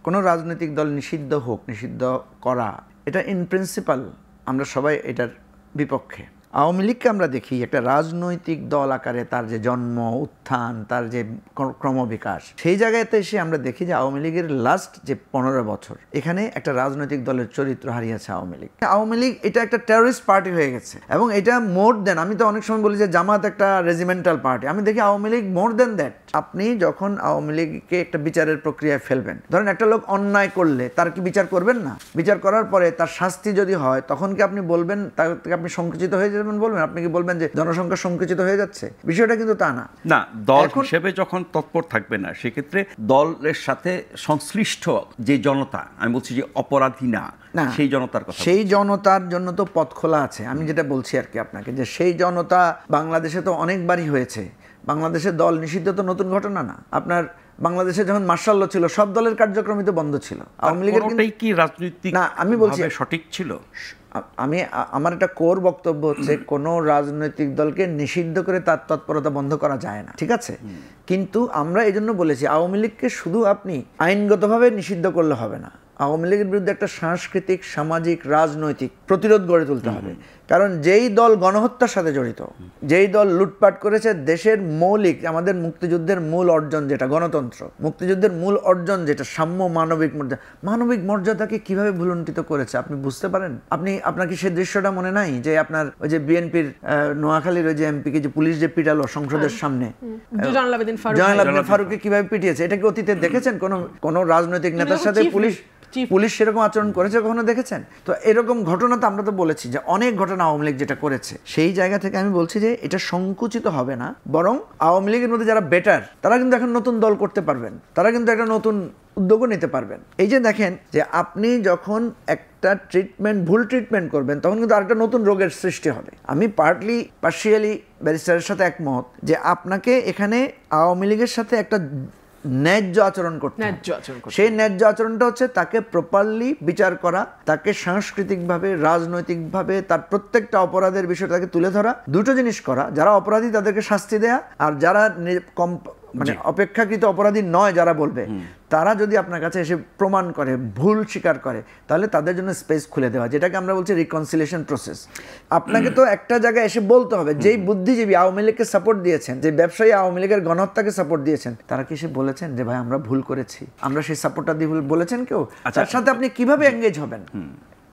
কোনো রাজনৈতিক দল নিষিদ্ধ হোক, নিষিদ্ধ করা এটা ইন প্রিন্সিপাল আমরা সবাই এটার বিপক্ষে। আওয়ামী লীগকে আমরা দেখি একটা রাজনৈতিক দল আকারে তার যে জন্ম, উত্থান, তার যে ক্রমবিকাশ, সেই জায়গাতে এসে আমরা দেখি যে আওয়ামী লীগের লাস্ট যে 15 বছর এখানে একটা রাজনৈতিক দলের চরিত্র হারিয়েছে আওয়ামী লীগ। আওয়ামী লীগ এটা একটা টেররিস্ট পার্টি হয়ে গেছে এবং এটা মোর দেন, আমি তো অনেক সময় বলি যে জামাত একটা রেজিমেন্টাল পার্টি, আমি দেখি আওয়ামী লীগ মোর দেন দ্যাট। আপনি যখন আওয়ামী লীগকে একটা বিচারের প্রক্রিয়ায় ফেলবেন, ধরেন একটা লোক অন্যায় করলে তার কি বিচার করবেন না? বিচার করার পরে তার শাস্তি যদি হয় তখন কি আপনি বলবেন, তার থেকে আপনি সংকুচিত হয়ে যাবেন বলবেন? আপনি কি বলবেন যে জনসংখ্যা সংকুচিত হয়ে যাচ্ছে? বিষয়টা কিন্তু তা না। না, দল হিসেবে যখন তৎপর থাকবে না, সেক্ষেত্রে দলের সাথে সংশ্লিষ্ট যে জনতা, আমি বলছি যে অপরাধী না, সেই জনতার কথা, সেই জনতার জন্য তো পথ খোলা আছে। আমি যেটা বলছি আর কি আপনাকে, যে সেই জনতা বাংলাদেশে তো অনেকবারই হয়েছে। বাংলাদেশের দল নিষিদ্ধ তো নতুন ঘটনা না। আপনার বাংলাদেশে যখন মার্শাল ল ছিল সব দলের কার্যক্রমই তো বন্ধ ছিল। আওয়ামী লীগের কি রাজনৈতিক না, আমি বলছি সঠিক ছিল। আমার একটা কোর বক্তব্য হচ্ছে কোন রাজনৈতিক দলকে নিষিদ্ধ করে তার তৎপরতা বন্ধ করা যায় না, ঠিক আছে? কিন্তু আমরা এই জন্য বলেছি আওয়ামী লীগকে শুধু আপনি আইনগতভাবে নিষিদ্ধ করলে হবে না, আওয়ামী লীগের বিরুদ্ধে একটা সাংস্কৃতিক, সামাজিক, রাজনৈতিক প্রতিরোধ গড়ে তুলতে হবে। কারণ যেই দল গণহত্যার সাথে জড়িত, যেই দল লুটপাট করেছে দেশের মৌলিক, আমাদের মুক্তিযুদ্ধের মূল অর্জন যেটা গণতন্ত্র, মুক্তিযুদ্ধের মূল অর্জন যেটা সাম্য, মানবিক মর্যাদাকে কিভাবে ভুলুণ্ঠিত করেছে আপনি বুঝতে পারেন? আপনার কি সে দৃশ্যটা মনে নাই যে আপনার ওই যে বিএনপির নোয়াখালীর ওই যে এমপিকে যে পুলিশ যে পিটালো সংসদের সামনে, জয়নাল আবেদিন ফারুককে কিভাবে পিটিয়েছে? এটা কি অতীতে দেখেছেন কোন রাজনৈতিক নেতার সাথে পুলিশ সেরকম আচরণ করেছে? কখনো দেখেছেন? তো এরকম ঘটনা তো আমরা তো বলেছি যে অনেক ঘটনা আওয়ামী লীগ যেটা করেছে। সেই জায়গা থেকে আমি বলছি যে এটা সংকুচিত হবে না, বরং আওয়ামী লীগের মধ্যে যারা বেটার তারা কিন্তু এখন নতুন দল করতে পারবেন, তারা কিন্তু একটা নতুন উদ্যোগও নিতে পারবেন। এই যে দেখেন যে আপনি যখন একটা ভুল ট্রিটমেন্ট করবেন তখন কিন্তু আরেকটা নতুন রোগের সৃষ্টি হবে। আমি পার্শিয়ালি ব্যারিস্টারের সাথে একমত যে আপনাকে এখানে আওয়ামী লীগের সাথে একটা ন্যায্য আচরণ করতে, সেই ন্যায্য আচরণটা হচ্ছে তাকে প্রপারলি বিচার করা, তাকে সাংস্কৃতিকভাবে, রাজনৈতিকভাবে তার প্রত্যেকটা অপরাধের বিষয়টা তাকে তুলে ধরা, দুটো জিনিস করা। যারা অপরাধী তাদেরকে শাস্তি দেয়া, আর যারা মানে অপেক্ষাকৃত অপরাধী নয় যারা বলবে, তারা যদি আপনার কাছে এসে প্রমাণ করে, ভুল স্বীকার করে, তাহলে তাদের জন্য স্পেস খুলে দেওয়া, যেটাকে আমরা বলছি রিকনসিলিয়েশন প্রসেস। আপনাকে তো একটা জায়গায় এসে বলতে হবে, যেই বুদ্ধিজীবী আওয়ামী লীগকে সাপোর্ট দিয়েছেন, যে ব্যবসায়ী আওয়ামী লীগের গণহত্যাকে সাপোর্ট দিয়েছেন, তারা কি এসে বলেছেন যে ভাই আমরা ভুল করেছি, আমরা সেই সাপোর্টটা দিয়ে বলেছেন কেউ? তার সাথে আপনি কিভাবে এঙ্গেজ হবেন?